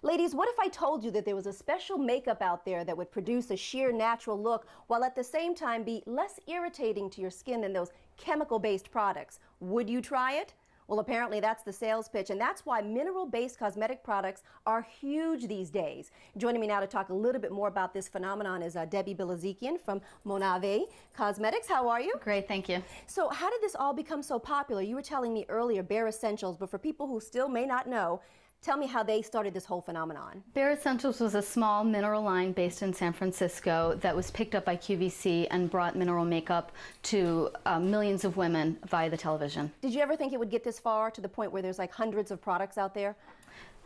Ladies, what if I told you that there was a special makeup out there that would produce a sheer natural look while at the same time be less irritating to your skin than those chemical-based products? Would you try it? Well, apparently that's the sales pitch, and that's why mineral-based cosmetic products are huge these days. Joining me now to talk a little bit more about this phenomenon is Debbie Bilezikian from Monave Cosmetics. How are you? Great, thank you. So how did this all become so popular? You were telling me earlier, Bare Essentials, but for people who still may not know, tell me how they started this whole phenomenon. Bare Essentials was a small mineral line based in San Francisco that was picked up by QVC and brought mineral makeup to millions of women via the television. Did you ever think it would get this far, to the point where there's like hundreds of products out there?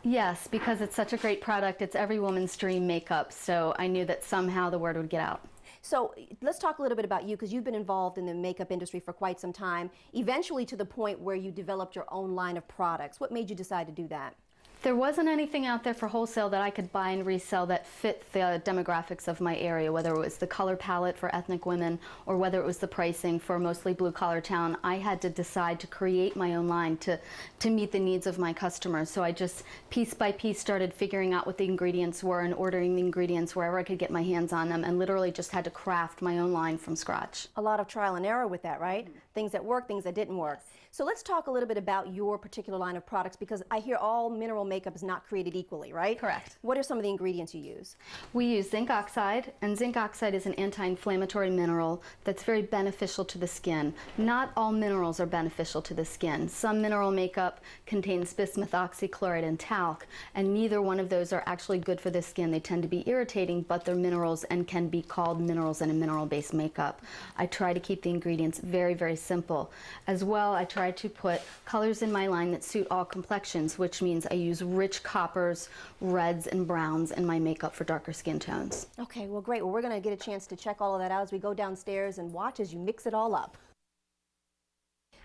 Yes, because it's such a great product. It's every woman's dream makeup, so I knew that somehow the word would get out. So let's talk a little bit about you, because you've been involved in the makeup industry for quite some time, eventually to the point where you developed your own line of products. What made you decide to do that? There wasn't anything out there for wholesale that I could buy and resell that fit the demographics of my area, whether it was the color palette for ethnic women or whether it was the pricing for mostly blue-collar town. I had to decide to create my own line to meet the needs of my customers. So I just piece by piece started figuring out what the ingredients were and ordering the ingredients wherever I could get my hands on them, and literally just had to craft my own line from scratch. A lot of trial and error with that, right? Things that work, things that didn't work. So let's talk a little bit about your particular line of products, because I hear all mineral makeup is not created equally, right? Correct. What are some of the ingredients you use? We use zinc oxide, and zinc oxide is an anti-inflammatory mineral that's very beneficial to the skin. Not all minerals are beneficial to the skin. Some mineral makeup contains bismuth oxychloride and talc, and neither one of those are actually good for the skin. They tend to be irritating, but they're minerals and can be called minerals in a mineral-based makeup. I try to keep the ingredients very, very simple. As well, I try to put colors in my line that suit all complexions, which means I use rich coppers, reds, and browns in my makeup for darker skin tones. Okay, well great. Well, we're going to get a chance to check all of that out as we go downstairs and watch as you mix it all up.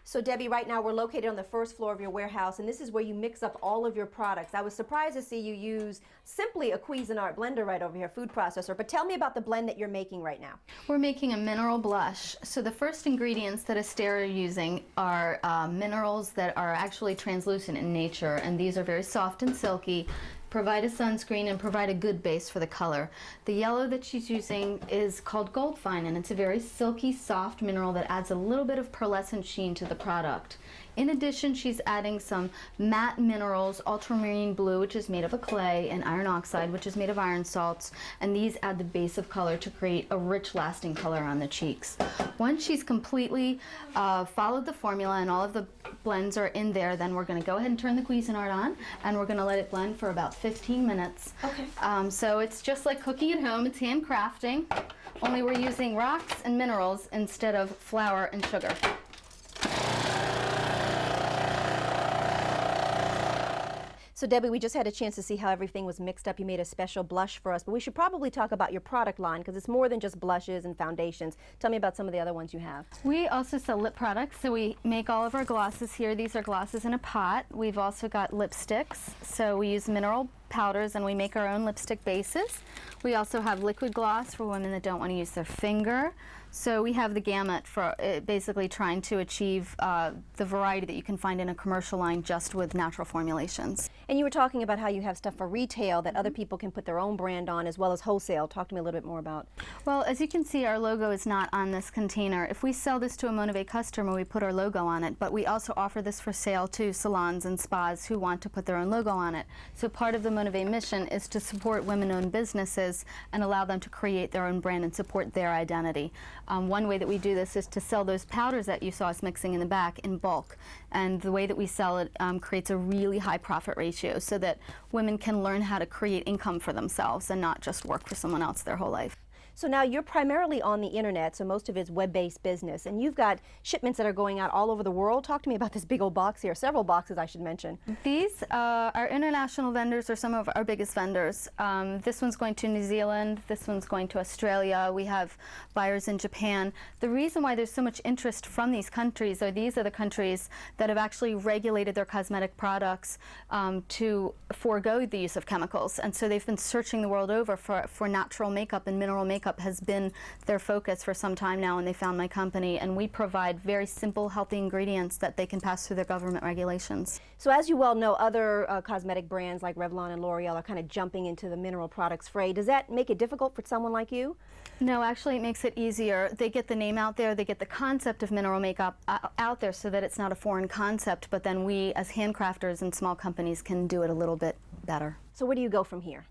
So Debbie, right now we're located on the first floor of your warehouse, and this is where you mix up all of your products. I was surprised to see you use simply a Cuisinart blender right over here, food processor, but tell me about the blend that you're making right now. We're making a mineral blush. So the first ingredients that Esther are using are minerals that are actually translucent in nature, and these are very soft and silky, provide a sunscreen, and provide a good base for the color. The yellow that she's using is called Gold Fine, and it's a very silky, soft mineral that adds a little bit of pearlescent sheen to the product. In addition, she's adding some matte minerals, ultramarine blue, which is made of a clay, and iron oxide, which is made of iron salts, and these add the base of color to create a rich, lasting color on the cheeks. Once she's completely followed the formula and all of the blends are in there, then we're going to go ahead and turn the Cuisinart on, and we're going to let it blend for about 15 minutes. Okay. So it's just like cooking at home. It's handcrafting, only we're using rocks and minerals instead of flour and sugar. So Debbie, we just had a chance to see how everything was mixed up. You made a special blush for us, but we should probably talk about your product line, because it's more than just blushes and foundations. Tell me about some of the other ones you have. We also sell lip products, so we make all of our glosses here. These are glosses in a pot. We've also got lipsticks, so we use mineral powders and we make our own lipstick bases. We also have liquid gloss for women that don't want to use their finger. So we have the gamut for basically trying to achieve the variety that you can find in a commercial line just with natural formulations. And you were talking about how you have stuff for retail that other people can put their own brand on, as well as wholesale. Talk to me a little bit more about. Well, as you can see, our logo is not on this container. If we sell this to a Monave customer, we put our logo on it, but we also offer this for sale to salons and spas who want to put their own logo on it. So part of the Monave mission is to support women-owned businesses and allow them to create their own brand and support their identity. One way that we do this is to sell those powders that you saw us mixing in the back in bulk. And the way that we sell it creates a really high profit ratio so that women can learn how to create income for themselves and not just work for someone else their whole life. So now you're primarily on the internet, so most of it's web-based business, and you've got shipments that are going out all over the world. Talk to me about this big old box here, several boxes I should mention. These our international vendors are some of our biggest vendors. This one's going to New Zealand, this one's going to Australia, we have buyers in Japan. The reason why there's so much interest from these countries are these are the countries that have actually regulated their cosmetic products to forego the use of chemicals, and so they've been searching the world over for natural makeup and mineral makeup makeup has been their focus for some time now, and they found my company, and we provide very simple, healthy ingredients that they can pass through their government regulations. So as you well know, other cosmetic brands like Revlon and L'Oreal are kind of jumping into the mineral products fray. Does that make it difficult for someone like you? No, actually it makes it easier. They get the name out there, they get the concept of mineral makeup out there so that it's not a foreign concept, but then we as handcrafters and small companies can do it a little bit better. So where do you go from here?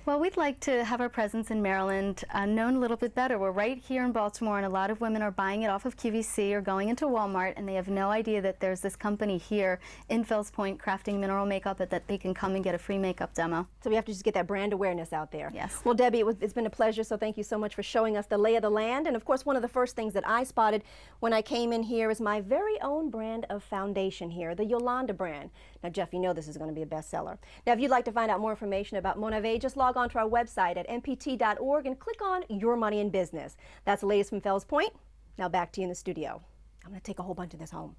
Well, we'd like to have our presence in Maryland known a little bit better. We're right here in Baltimore, and a lot of women are buying it off of QVC or going into Walmart, and they have no idea that there's this company here in Fells Point crafting mineral makeup that they can come and get a free makeup demo. So we have to just get that brand awareness out there. Yes. Well, Debbie, it's been a pleasure, so thank you so much for showing us the lay of the land. And of course, one of the first things that I spotted when I came in here is my very own brand of foundation here, the Yolanda brand. Now, Jeff, you know this is going to be a bestseller. Now, if you'd like to find out more information about Monave, just log on to our website at npt.org and click on Your Money in Business. That's the latest from Fells Point. Now back to you in the studio. I'm going to take a whole bunch of this home.